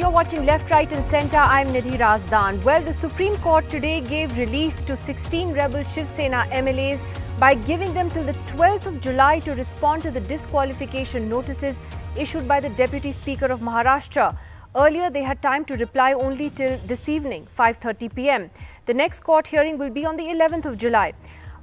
You're watching Left, Right and Centre. I'm Nidhi Razdan. Well, the Supreme Court today gave relief to 16 rebel Shiv Sena MLAs by giving them till the 12th of July to respond to the disqualification notices issued by the Deputy Speaker of Maharashtra. Earlier, they had time to reply only till this evening, 5:30 p.m. The next court hearing will be on the 11th of July.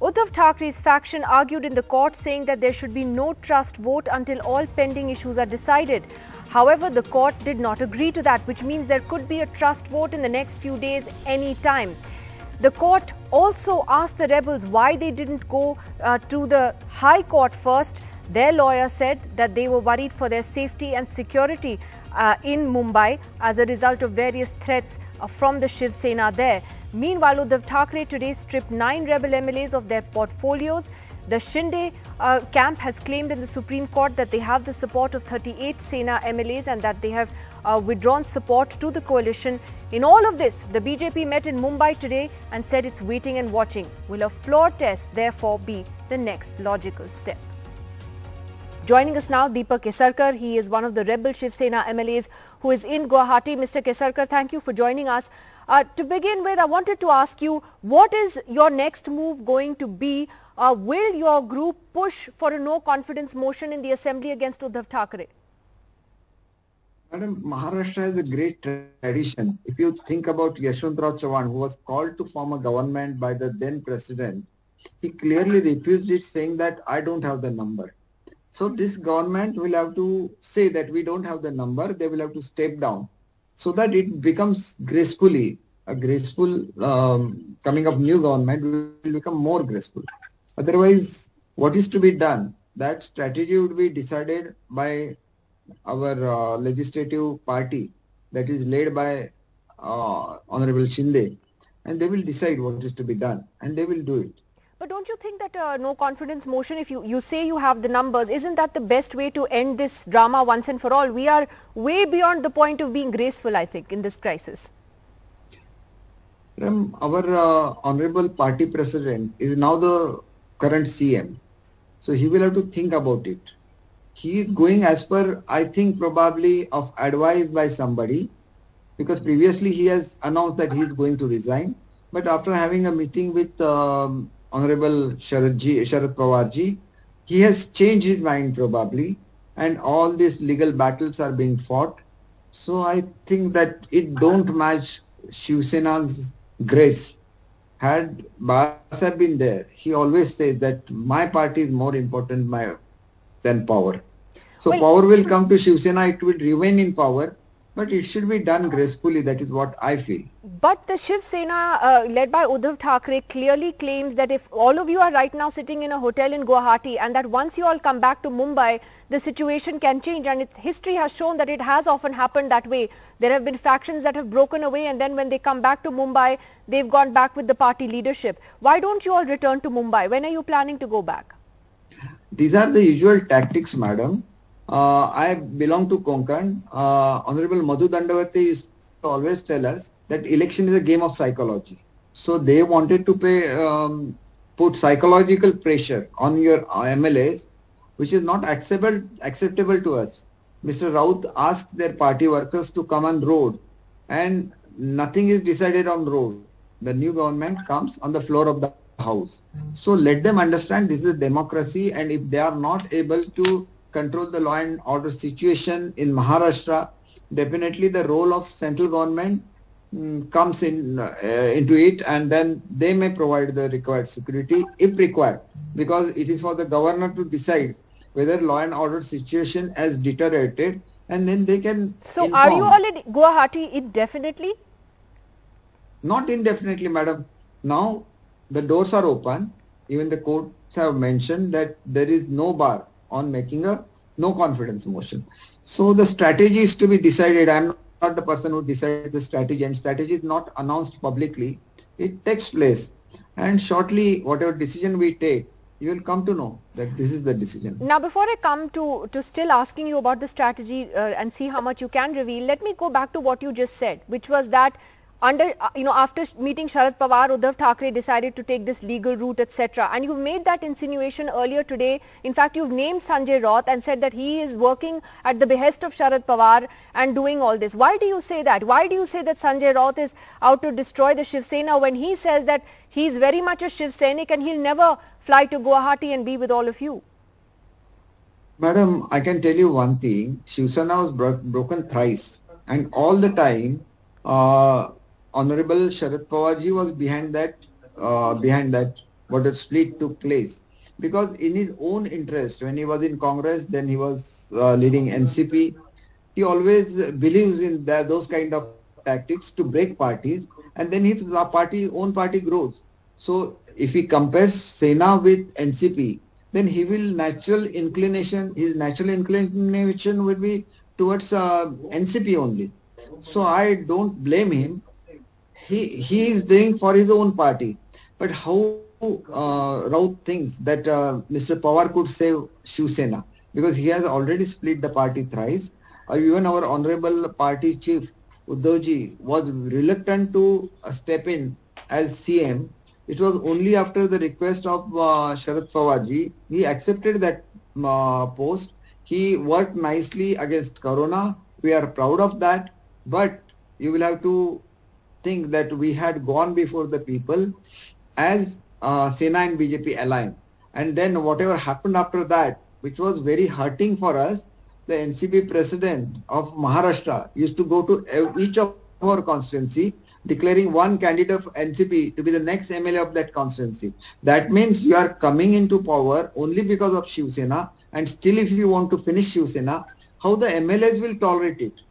Uddhav Thackeray's faction argued in the court saying that there should be no trust vote until all pending issues are decided. However, the court did not agree to that, which means there could be a trust vote in the next few days any time. The court also asked the rebels why they didn't go to the High Court first. Their lawyer said that they were worried for their safety and security in Mumbai as a result of various threats from the Shiv Sena there. Meanwhile, Uddhav Thackeray today stripped 9 rebel MLAs of their portfolios. The Shinde camp has claimed in the Supreme Court that they have the support of 38 Sena MLAs and that they have withdrawn support to the coalition. In all of this, the BJP met in Mumbai today and said it's waiting and watching. Will a floor test therefore be the next logical step? Joining us now, Deepak Kesarkar. He is one of the rebel Shiv Sena MLAs who is in Guwahati. Mr. Kesarkar, thank you for joining us. To begin with, I wanted to ask you, what is your next move going to be? Will your group push for a no-confidence motion in the assembly against Uddhav Thackeray? Madam, Maharashtra has a great tradition. If you think about Yashwantrao Chavan, who was called to form a government by the then president, he clearly refused it, saying that I don't have the number. So this government will have to say that we don't have the number. They will have to step down so that it becomes gracefully, a graceful coming of new government will become more graceful. Otherwise, what is to be done? That strategy would be decided by our legislative party that is led by Honorable Shinde, and they will decide what is to be done and they will do it. But don't you think that no confidence motion, if you say you have the numbers, isn't that the best way to end this drama once and for all? We are way beyond the point of being graceful, I think, in this crisis. Our honorable party president is now the current CM. So he will have to think about it. He is going as per, I think, probably of advice by somebody, because previously he has announced that he is going to resign. But after having a meeting with Honorable Sharad Pawarji, he has changed his mind probably, and all these legal battles are being fought. So I think that it don't match Shiv Sena's grace. Had Basa been there, he always says that my party is more important than power. So power will come to Shiv Sena, it will remain in power, but it should be done gracefully. That is what I feel. But the Shiv Sena led by Uddhav Thackeray clearly claims that if all of you are right now sitting in a hotel in Guwahati and that once you all come back to Mumbai, the situation can change, and its history has shown that it has often happened that way. There have been factions that have broken away and then when they come back to Mumbai, they've gone back with the party leadership. Why don't you all return to Mumbai? When are you planning to go back? These are the usual tactics, madam. I belong to Konkan. Honorable Madhu Dandavati used to always tell us that election is a game of psychology. So they wanted to put psychological pressure on your MLAs, which is not acceptable to us. Mr. Raut asked their party workers to come on road, and nothing is decided on road. The new government comes on the floor of the house. So let them understand this is democracy, and if they are not able to control the law and order situation in Maharashtra, definitely the role of central government comes into it, and then they may provide the required security if required, because it is for the governor to decide whether law and order situation has deteriorated, and then they can So inform. Are you all in Guwahati indefinitely? Not indefinitely, madam. Now the doors are open. Even the courts have mentioned that there is no bar on making a no confidence motion. So the strategy is to be decided. I am not the person who decides the strategy, and strategy is not announced publicly. It takes place, and shortly whatever decision we take, you will come to know that this is the decision. Now, before I come to still asking you about the strategy and see how much you can reveal, let me go back to what you just said, which was that after meeting Sharad Pawar, Uddhav Thackeray decided to take this legal route, etc. And you've made that insinuation earlier today. In fact, you've named Sanjay Raut and said that he is working at the behest of Sharad Pawar and doing all this. Why do you say that? Why do you say that Sanjay Raut is out to destroy the Shiv Sena when he says that he's very much a Shiv Sainik and he'll never fly to Guwahati and be with all of you? Madam, I can tell you one thing. Shiv Sena was broken thrice, and all the time, Honorable Sharad Pawarji was behind that what the split took place. Because in his own interest, when he was in Congress, then he was leading NCP, he always believes in those kind of tactics to break parties, and then his own party grows. So if he compares Sena with NCP, then his natural inclination will be towards NCP only. So I don't blame him. He is doing for his own party. But how Raut thinks that Mr. Pawar could save Shiv Sena, because he has already split the party thrice. Even our honorable party chief Uddhavji was reluctant to step in as CM. It was only after the request of Sharad Pawarji, he accepted that post. He worked nicely against Corona. We are proud of that. But you will have to think that we had gone before the people as Sena and BJP aligned. And then whatever happened after that, which was very hurting for us, the NCP president of Maharashtra used to go to each of our constituency, declaring one candidate of NCP to be the next MLA of that constituency. That means you are coming into power only because of Shiv Sena, and still if you want to finish Shiv Sena, how the MLAs will tolerate it?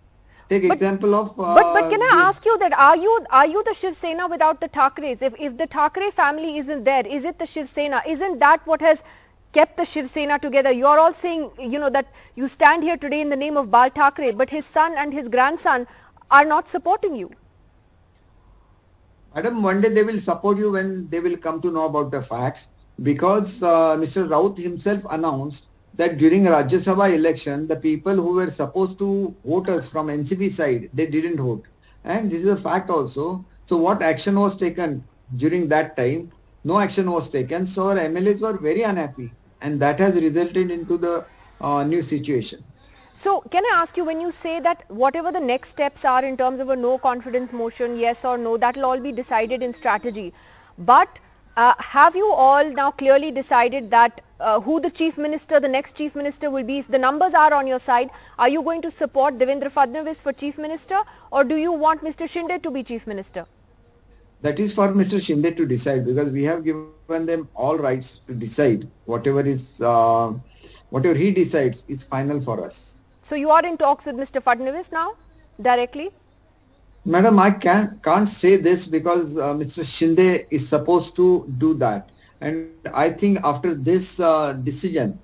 Take example of... but can I ask you that, are you the Shiv Sena without the Thackerays? If the Thackeray family isn't there, is it the Shiv Sena? Isn't that what has kept the Shiv Sena together? You're all saying, that you stand here today in the name of Bal Thackeray, but his son and his grandson are not supporting you. Madam, one day they will support you when they will come to know about the facts, because Mr. Raut himself announced that during Rajya Sabha election, the people who were supposed to vote us from NCP side, they didn't vote. And this is a fact also. So what action was taken during that time? No action was taken. So our MLAs were very unhappy, and that has resulted into the new situation. So can I ask you, when you say that whatever the next steps are in terms of a no confidence motion, yes or no, that will all be decided in strategy. But have you all now clearly decided that who the chief minister, the next chief minister will be? If the numbers are on your side, are you going to support Devendra Fadnavis for chief minister, or do you want Mr. Shinde to be chief minister? That is for Mr. Shinde to decide, because we have given them all rights to decide. Whatever he decides is final for us. So you are in talks with Mr. Fadnavis now, directly? Madam, I can't say this because Mr. Shinde is supposed to do that. And I think after this decision,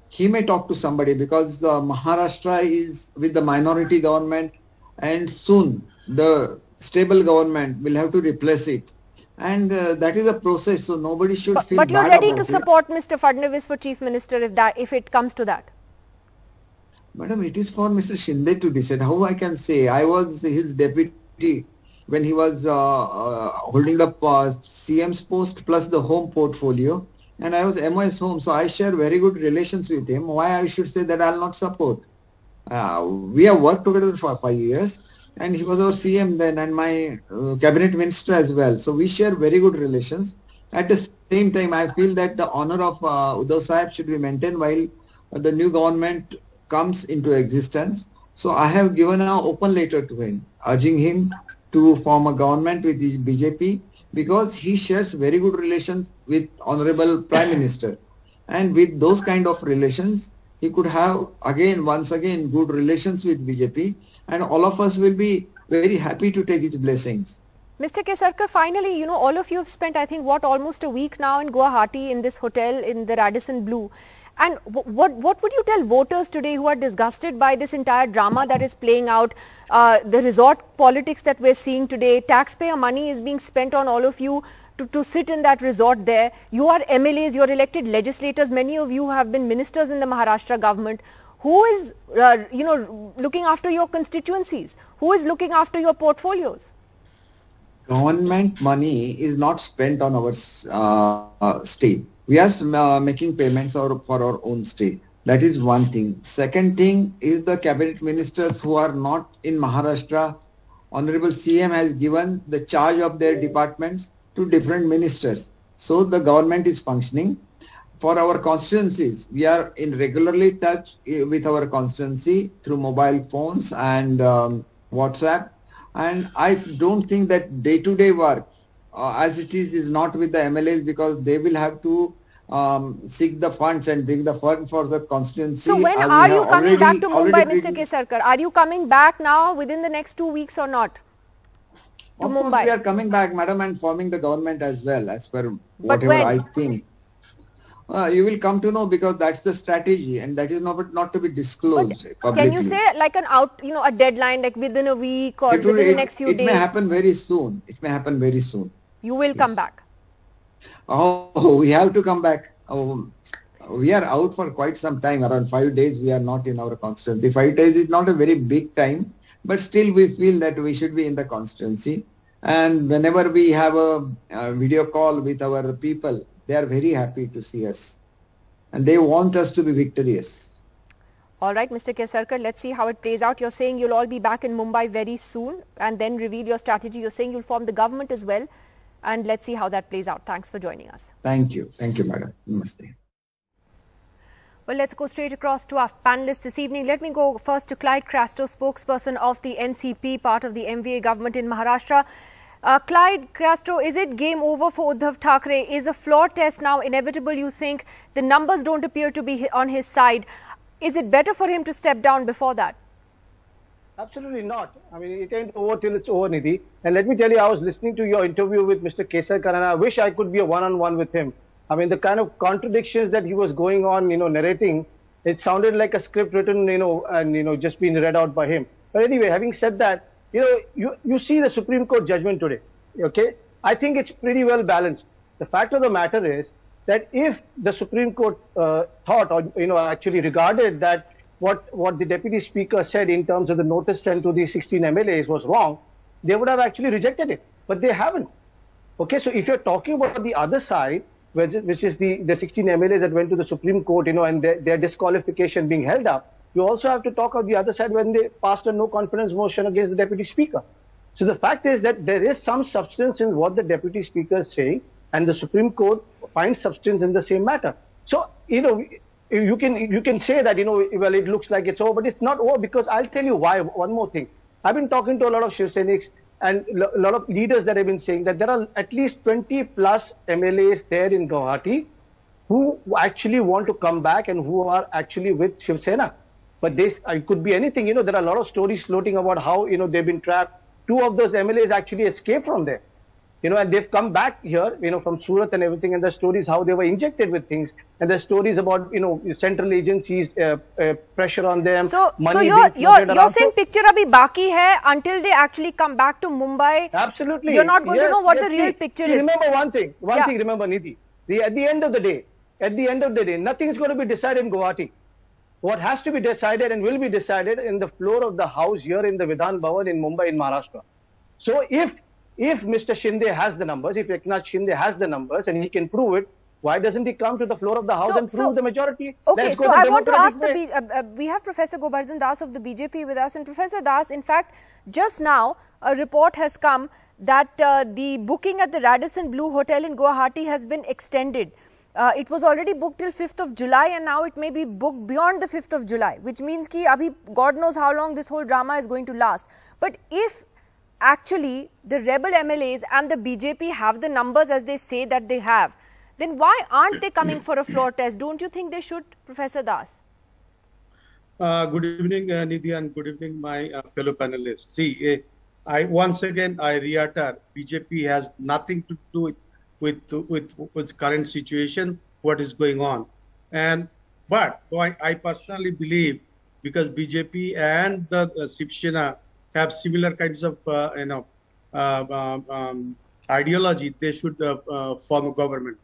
he may talk to somebody, because Maharashtra is with the minority government, and soon the stable government will have to replace it. And that is a process, so nobody should feel bad about it. But you're ready to support Mr. Fadnavis for chief minister if it comes to that? Madam, it is for Mr. Shinde to decide. How I can say? I was his deputy when he was holding the CM's post plus the home portfolio, and I was MOS home, so I share very good relations with him. Why I should say that I will not support? We have worked together for 5 years, and he was our CM then and my cabinet minister as well. So we share very good relations. At the same time, I feel that the honor of Uddhav Sahib should be maintained while the new government comes into existence. So I have given an open letter to him, urging him to form a government with the BJP, because he shares very good relations with Honorable Prime Minister. And with those kind of relations, he could have once again good relations with BJP, and all of us will be very happy to take his blessings. Mr. Kesarkar, finally, all of you have spent, I think, almost a week now in Guwahati in this hotel in the Radisson Blu. And what would you tell voters today who are disgusted by this entire drama that is playing out, the resort politics that we're seeing today? Taxpayer money is being spent on all of you to sit in that resort there. You are MLAs, you're elected legislators. Many of you have been ministers in the Maharashtra government. Who is, looking after your constituencies? Who is looking after your portfolios? Government money is not spent on our state. We are making payments for our own state. That is one thing. Second thing is the cabinet ministers who are not in Maharashtra. Honorable CM has given the charge of their departments to different ministers. So the government is functioning. For our constituencies, we are in regularly touch with our constituency through mobile phones and WhatsApp. And I don't think that day-to-day work as it is not with the MLAs, because they will have to seek the funds and bring the fund for the constituency. So when are you coming back to Mumbai, Mr. Kesarkar? Are you coming back now within the next 2 weeks or not? Of course, we are coming back, madam, and forming the government as well, as per whatever I think. You will come to know, because that's the strategy, and that is not to be disclosed publicly. Can you say like a deadline, like within a week or within the next few days? It may happen very soon. It may happen very soon. You will come back. Oh, we have to come back. We are out for quite some time. Around 5 days we are not in our constituency. 5 days is not a very big time, but still we feel that we should be in the constituency. And whenever we have a video call with our people, they are very happy to see us. And they want us to be victorious. All right, Mr. Kesarkar, let's see how it plays out. You're saying you'll all be back in Mumbai very soon and then reveal your strategy. You're saying you'll form the government as well. And let's see how that plays out. Thanks for joining us. Thank you. Thank you, madam. Namaste. Well, let's go straight across to our panelists this evening. Let me go first to Clyde Crasto, spokesperson of the NCP, part of the MVA government in Maharashtra. Clyde Castro, is it game over for Uddhav Thackeray? Is a floor test now inevitable, you think? The numbers don't appear to be on his side. Is it better for him to step down before that? Absolutely not. I mean, it ain't over till it's over, Nidhi. And let me tell you, I was listening to your interview with Mr. Kesarkar, and I wish I could be a one-on-one with him. I mean, the kind of contradictions that he was going on, narrating, it sounded like a script written, and, just being read out by him. But anyway, having said that, you see the Supreme Court judgment today, okay? I think it's pretty well balanced. The fact of the matter is that if the Supreme Court thought or, actually regarded that what the Deputy Speaker said in terms of the notice sent to the 16 MLAs was wrong, they would have actually rejected it. But they haven't. Okay, so if you're talking about the other side, which is the 16 MLAs that went to the Supreme Court, and their disqualification being held up, you also have to talk on the other side when they passed a no confidence motion against the Deputy Speaker. So the fact is that there is some substance in what the Deputy Speaker is saying, and the Supreme Court finds substance in the same matter. So, you can say that, well, it looks like it's over, but it's not over, because I'll tell you why. One more thing. I've been talking to a lot of Shiv Sainiks and a lot of leaders that have been saying that there are at least 20 plus MLAs there in Guwahati who actually want to come back and who are actually with Shiv Sena. But this, it could be anything. There are a lot of stories floating about how, they've been trapped. 2 of those MLAs actually escaped from there. And they've come back here, from Surat and everything. And the stories how they were injected with things. And the stories about, central agencies, pressure on them. So you're saying picture abhi baki hai until they actually come back to Mumbai. Absolutely. You're not going to know what the real picture is. Remember one thing. One thing, remember, Nidhi. At the end of the day, nothing is going to be decided in Guwahati. What has to be decided and will be decided in the floor of the house here in the Vidhan Bhavan in Mumbai, in Maharashtra. So if Mr. Shinde has the numbers, if Eknath Shinde has the numbers and he can prove it, why doesn't he come to the floor of the house and prove the majority? Okay, so I want to ask we have Professor Govardhan Das of the BJP with us. And Professor Das, in fact, just now a report has come that the booking at the Radisson Blu Hotel in Guwahati has been extended. It was already booked till 5th of July and now it may be booked beyond the 5th of July, which means ki abhi God knows how long this whole drama is going to last. But if actually the rebel MLAs and the BJP have the numbers as they say that they have, then why aren't they coming for a floor test? Don't you think they should, Professor Das? Good evening, Nidhi, and good evening, my fellow panelists. See, once again, I reiterate, BJP has nothing to do with current situation, what is going on. But I personally believe, because BJP and the Shiv Sena have similar kinds of ideology, they should form a government.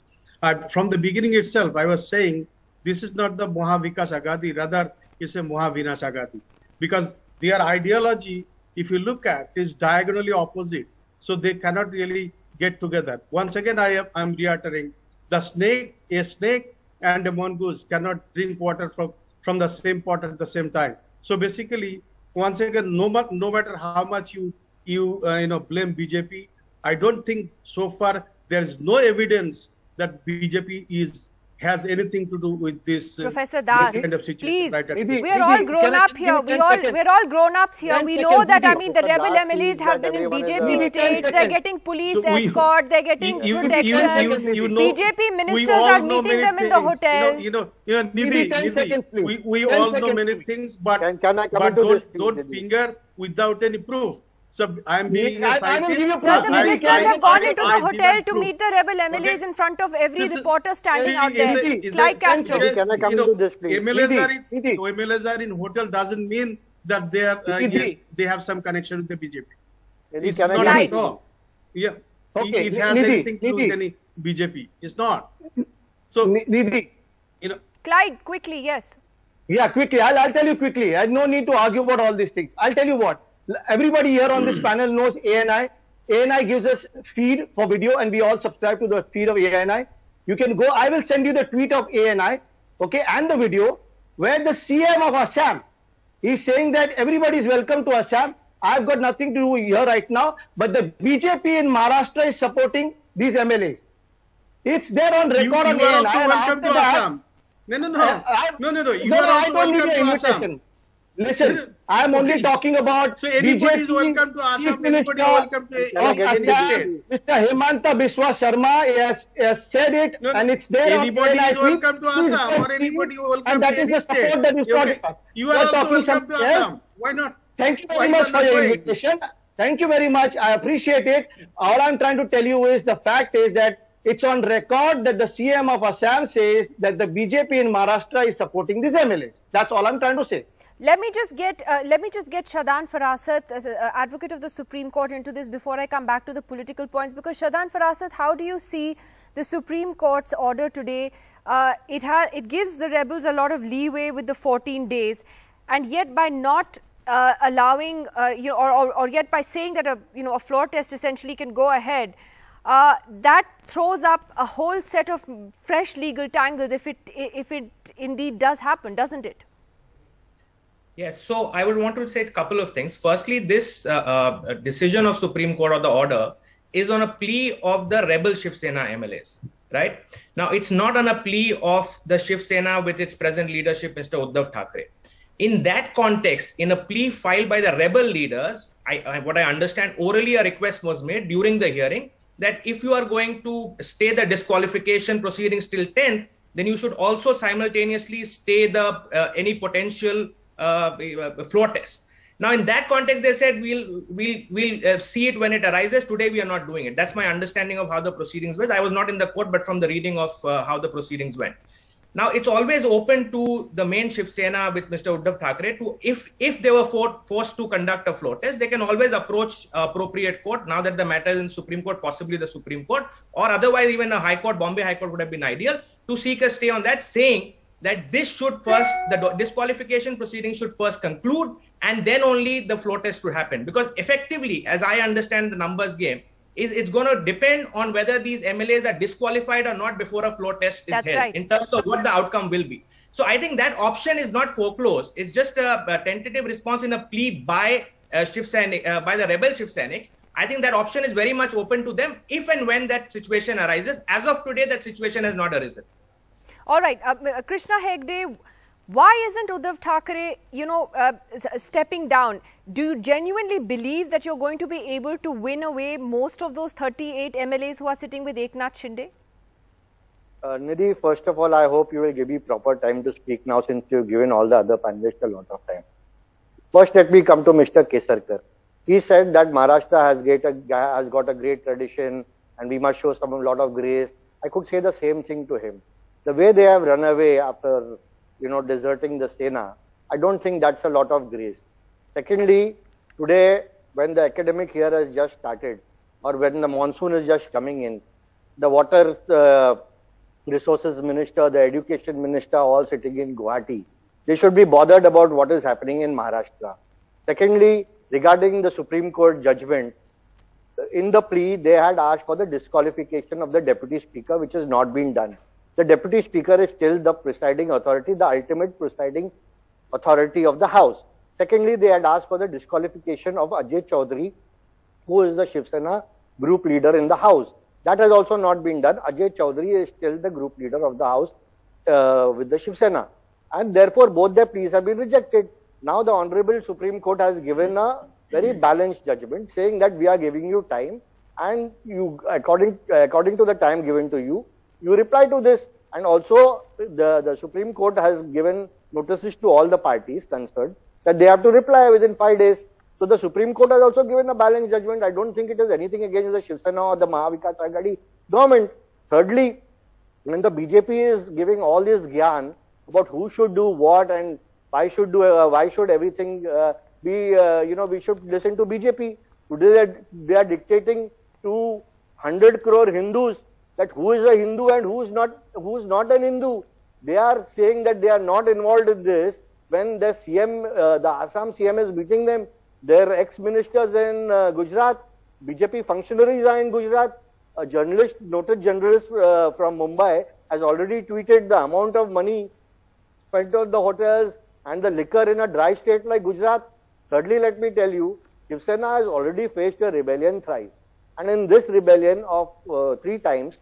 From the beginning itself, I was saying this is not the Mahavikas Agadi, rather it's a Mahavinash Agadi, because their ideology, if you look at, is diagonally opposite So they cannot really get together. Once again, I am reiterating, a snake and a mongoose cannot drink water from the same pot at the same time. So basically, once again, no matter how much you blame BJP, I don't think so far there is no evidence that BJP has anything to do with this, Professor Das, this kind of situation. please, Right, we're all grown up here. We're all grown ups here. We know that, I mean, the rebel MLAs have been in BJP states. They're getting police escort. They're getting protection. BJP ministers are meeting them in the hotel. Nidhi, we all know many things, but don't finger without any proof. So I am being a scientist. Sir, the ministers have gone into the hotel to meet the rebel MLAs in front of every reporter standing out there. Like Castro. Can I come into this, please? MLAs are in hotel doesn't mean that they have some connection with the BJP. It's not at all. Yeah. It has anything to do with any BJP. It's not. So, Nidhi. Clyde, quickly, yes. Yeah, quickly. I'll tell you quickly. I have no need to argue about all these things. I'll tell you what. Everybody here on this panel knows ANI. ANI gives us feed for video, and we all subscribe to the feed of ANI. You can go. I will send you the tweet of ANI, okay, and the video where the CM of Assam is saying that everybody is welcome to Assam. I've got nothing to do here right now, but the BJP in Maharashtra is supporting these MLAs. It's there on record on ANI. You are also welcome to Assam. No. You are also welcome to Assam. Listen, I am only talking about so anybody is welcome to Assam, anybody is welcome to any state. Mr. Hemanta Biswa Sharma has said it, and it's there. Anybody is welcome to Assam, or anybody is welcome to any state. And that is the support that is You are also welcome to Assam. Why not? Thank you very much for your invitation. Thank you very much. I appreciate it. All I'm trying to tell you is the fact is that it's on record that the CM of Assam says that the BJP in Maharashtra is supporting these MLAs. That's all I'm trying to say. Let me just get Shadhan Farasat, advocate of the Supreme Court, into this before I come back to the political points. Because Shadhan Farasat, how do you see the Supreme Court's order today? It gives the rebels a lot of leeway with the 14 days, and yet by not allowing, or yet by saying that a floor test essentially can go ahead, that throws up a whole set of fresh legal tangles if it indeed does happen, doesn't it? Yes, so I would want to say a couple of things. Firstly, this decision of Supreme Court or the order is on a plea of the rebel Shiv Sena MLAs, right? Now, it's not on a plea of the Shiv Sena with its present leadership, Mr. Uddhav Thackeray. In that context, in a plea filed by the rebel leaders, what I understand, orally a request was made during the hearing that if you are going to stay the disqualification proceedings till 10th, then you should also simultaneously stay the any potential floor test. Now, in that context, they said we'll see it when it arises. Today, we are not doing it. That's my understanding of how the proceedings went. I was not in the court, but from the reading of how the proceedings went. Now, it's always open to the main Shiv Sena with Mr. Uddhav Thackeray to, if they were forced to conduct a floor test, they can always approach appropriate court. Now that the matter is in Supreme Court, possibly the Supreme Court, or otherwise even a High Court, Bombay High Court would have been ideal to seek a stay on that, saying that this should first, the disqualification proceedings should first conclude, and then only the floor test would happen. Because effectively, as I understand the numbers game, it's going to depend on whether these MLAs are disqualified or not before a floor test is held, in terms of what the outcome will be. So I think that option is not foreclosed. It's just a tentative response in a plea by by the rebel Shiv Senics. I think that option is very much open to them if and when that situation arises. As of today, that situation has not arisen. All right, Krishna Hegde, why isn't Uddhav Thackeray, stepping down? Do you genuinely believe that you're going to be able to win away most of those 38 MLAs who are sitting with Eknath Shinde? Nidhi, first of all, I hope you will give me proper time to speak now, since you've given all the other panelists a lot of time. First, let me come to Mr. Kesarkar. He said that Maharashtra has got a great tradition and we must show a lot of grace. I could say the same thing to him. The way they have run away after, deserting the Sena, I don't think that's a lot of grace. Secondly, today, when the academic year has just started, or when the monsoon is just coming in, the water resources minister, the education minister, all sitting in Guwahati, they should be bothered about what is happening in Maharashtra. Secondly, regarding the Supreme Court judgment, in the plea, they had asked for the disqualification of the Deputy Speaker, which has not been done. The Deputy Speaker is still the presiding authority, the ultimate presiding authority of the House. Secondly, they had asked for the disqualification of Ajay Chaudhary, who is the Shiv Sena group leader in the House. That has also not been done. Ajay Chaudhary is still the group leader of the House with the Shiv Sena. And therefore, both their pleas have been rejected. Now, the Honorable Supreme Court has given a very balanced judgment saying that we are giving you time and you, according to the time given to you, you reply to this. And also, the Supreme Court has given notices to all the parties concerned that they have to reply within 5 days. So the Supreme Court has also given a balanced judgment. I don't think it is anything against the Shiv Sena or the Mahavikas Aghadi government. Thirdly, when the BJP is giving all this gyan about who should do what and why should everything be, we should listen to BJP. Today they are dictating to 100 crore Hindus that who is a Hindu and who is not an Hindu. They are saying that they are not involved in this when the CM, the Assam CM is beating them. Their ex-ministers in Gujarat, BJP functionaries are in Gujarat. A journalist, noted journalist from Mumbai has already tweeted the amount of money spent on the hotels and the liquor in a dry state like Gujarat. Thirdly, let me tell you, Shiv Sena has already faced a rebellion thrice. And in this rebellion of 3 times,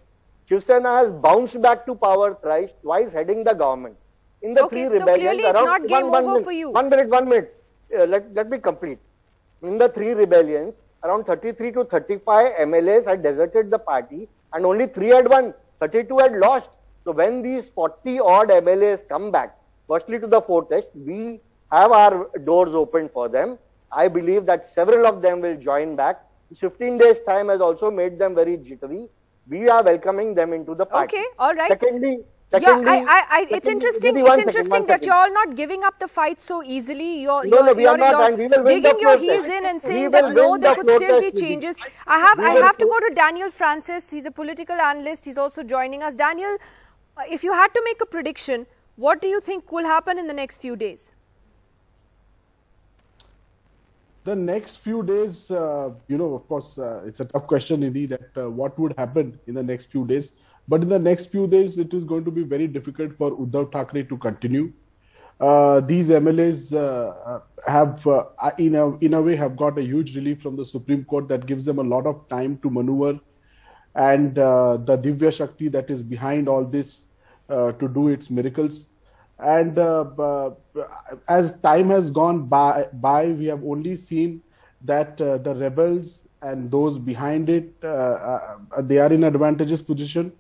Shiv Sena has bounced back to power thrice, twice heading the government. In the 3 rebellions, clearly it's not game over for you. 1 minute. Let me complete. In the 3 rebellions, around 33 to 35 MLAs had deserted the party and only 3 had won, 32 had lost. So when these 40 odd MLAs come back, firstly to the fortress, we have our doors open for them. I believe that several of them will join back. 15 days time has also made them very jittery. We are welcoming them into the party. Okay, all right. Secondly, it's interesting that you're all not giving up the fight so easily. You're digging your heels in and saying that no, there could still be changes. I have to go to Daniel Francis. He's a political analyst. He's also joining us. Daniel, if you had to make a prediction, what do you think will happen in the next few days? The next few days, of course, it's a tough question, Nidhi, that what would happen in the next few days. But in the next few days, it is going to be very difficult for Uddhav Thackeray to continue. These MLAs have, in a way, have got a huge relief from the Supreme Court that gives them a lot of time to maneuver. And the Divya Shakti that is behind all this to do its miracles. And as time has gone by, we have only seen that the rebels and those behind it, they are in advantageous position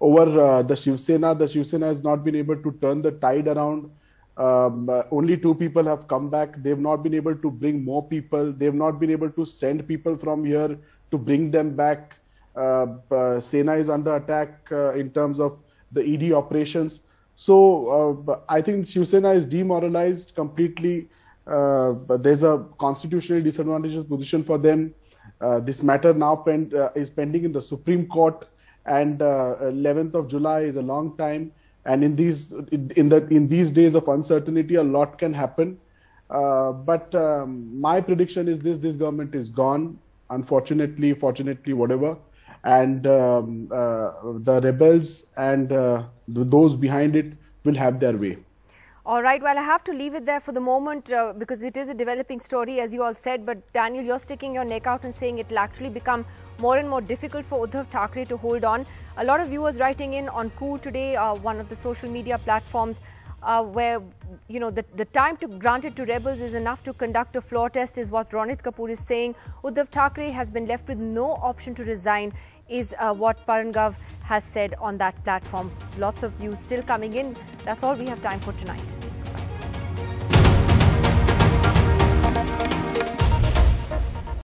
over the Shiv Sena. The Shiv Sena has not been able to turn the tide around. Only 2 people have come back. They've not been able to bring more people. They've not been able to send people from here to bring them back. Sena is under attack in terms of the ED operations. So I think Shiv Sena is demoralized completely. There's a constitutionally disadvantageous position for them. This matter now is pending in the Supreme Court, and 11th of July is a long time. And in these days of uncertainty, a lot can happen. But my prediction is this government is gone, unfortunately, fortunately, whatever. And the rebels and those behind it will have their way. All right, well, I have to leave it there for the moment because it is a developing story, as you all said. But Daniel, you're sticking your neck out and saying it will actually become more and more difficult for Uddhav Thackeray to hold on. A lot of viewers writing in on Coup today, one of the social media platforms, where the time granted to rebels is enough to conduct a floor test, is what Ronit Kapoor is saying. Uddhav Thackeray has been left with no option to resign, is what Parangav has said on that platform. Lots of views still coming in. That's all we have time for tonight.